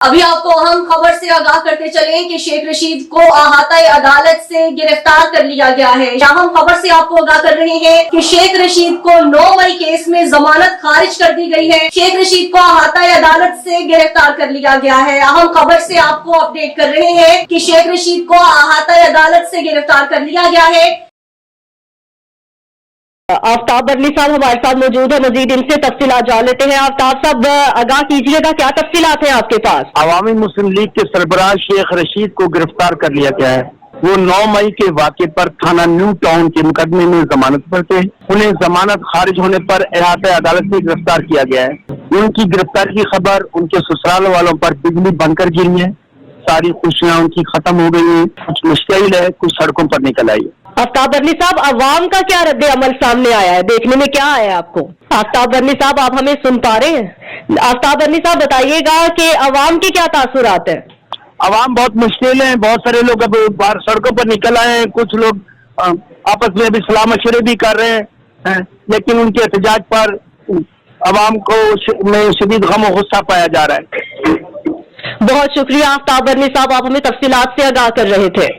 अभी आपको अहम खबर से आगाह करते चलें कि शेख रशीद को अहाता अदालत से गिरफ्तार कर लिया गया है। अहम खबर से आपको आगाह कर रहे हैं कि शेख रशीद को 9 मई केस में जमानत खारिज कर दी गई है। शेख रशीद को अहाता अदालत से गिरफ्तार कर लिया गया है। अहम खबर से आपको अपडेट कर रहे हैं कि शेख रशीद को अहाता अदालत से गिरफ्तार कर लिया गया है। आफ्ताब बरनी साहब हमारे साथ मौजूद है, मजीद इनसे तफसीलात जान लेते हैं। आफ्ताब साहब आगाह कीजिएगा, क्या तफसीलात हैं आपके पास? अवामी मुस्लिम लीग के सरबराह शेख रशीद को गिरफ्तार कर लिया गया है। वो 9 मई के वाक़े पर थाना न्यू टाउन के मुकदमे में जमानत पर थे। उन्हें जमानत खारिज होने पर अहाता अदालत से गिरफ्तार किया गया है। उनकी गिरफ्तारी की खबर उनके ससुराल वालों पर बिजली बनकर गिरी है। सारी खुशियां उनकी खत्म हो गई है, कुछ मुश्किल है, कुछ सड़कों पर निकल आई है। आफ्ताब बरनी साहब, अवाम का क्या रद्द अमल सामने आया है, देखने में क्या आया आपको? आफ्ताब बरनी साहब, आप हमें सुन पा रहे हैं? आफ्ताब बरनी साहब बताइएगा कि अवाम के क्या तासुरात हैं? अवाम बहुत मुश्किल है, बहुत सारे लोग अब बाहर सड़कों पर निकल आए हैं। कुछ लोग आपस में अभी सलाह मशवरे भी कर रहे हैं, लेकिन उनके एहतजाज पर अवाम को में शदीद गम और गुस्सा पाया जा रहा है। बहुत शुक्रिया आफ्ताब बरनी साहब, आप हमें तफसीलात से आगाह कर रहे थे।